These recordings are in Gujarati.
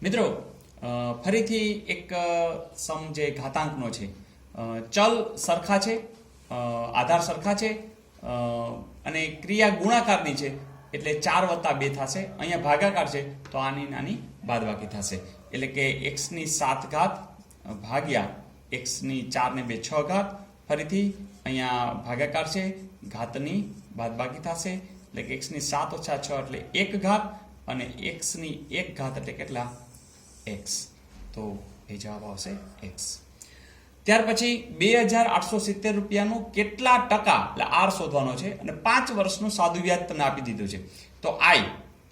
મિત્રો ફરીથી એક સમ જે ઘાતાંકનો છે, ચલ સરખા છે, આધાર સરખા છે અને ક્રિયા ગુણાકારની છે એટલે 4 + 2 થશે. અહીંયા ભાગાકાર છે તો આની નાની બાદબાકી થશે એટલે કે x ની 7 ઘાત ભાગ્યા x ની 4 ને 2 6 ઘાત. ફરીથી અહીંયા ભાગાકાર છે, ઘાતની બાદબાકી થશે એટલે કે x ની 7 - 6 એટલે 1 ઘાત અને x ની 1 ઘાત એટલે કેટલા? x. તો એ જવાબ આવશે x. ત્યાર પછી 2870 રૂપિયાનું કેટલા ટકા એટલે r શોધવાનો છે અને 5 વર્ષનું સાદું વ્યાજ તમને આપી દીધું છે. તો i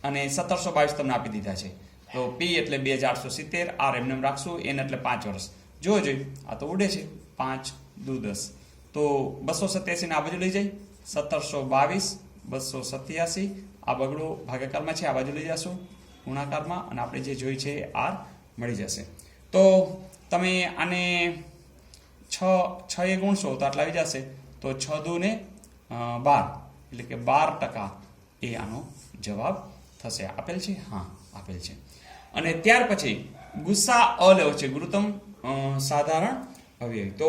અને 1722 તમને આપી દીધા છે. તો p એટલે 2870, r એમને રાખશું, n એટલે 5 વર્ષ. જોજો આ તો ઉડે છે, 5 દુ 10 તો 287 ને આ બાજુ લઈ જાય, 1722 287 આ બગડો ભાગાકારમાં છે, આ બાજુ લઈ જશું ગુણાકારમાં અને આપણે જે જોઈ છે r મળી જશે. તો તમે આને 6 એ ગુણશો તો આટલા આવી જશે. તો 6 દુ ને 12 એટલે કે 12% એ આનો જવાબ થશે. આપેલ છે? હા આપેલ છે. અને ત્યાર પછી ગુસા અ લેવો છે, ગુરુત્તમ સાધારણ અવયવી. તો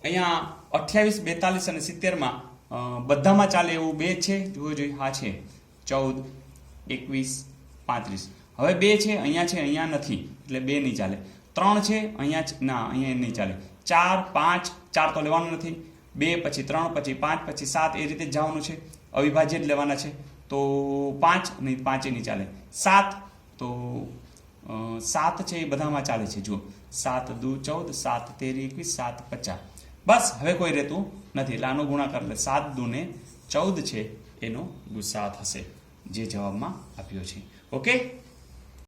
અહીંયા 28, 42 અને 70માં બધામાં ચાલે એવું 2 છે, જુઓ જોઈએ. હા છે 14, 21, 35. હવે 2 છે, અહીંયા છે, અહીંયા નથી એટલે 2 નહીં ચાલે. 3 છે, અહીંયા ના, અહીંયા નહીં ચાલે. 4, 5, 4 તો લેવાનું નથી. 2 પછી 3 પછી 5 પછી 7 એ રીતે જ જવાનું છે. અવિભાજ્ય જ લેવાના છે. તો 5 નહીં, 5 એ નહીં ચાલે. 7 તો 7 છે એ બધામાં ચાલે છે. જુઓ 7 દુ 14, 7 13 21, 7 50. બસ હવે કોઈ રહેતું નથી એટલે આનો ગુણાકાર એટલે 7 દુ ને 14 છે એનો ગુસા થશે જે જવાબમાં આપ્યો છે. ઓકે.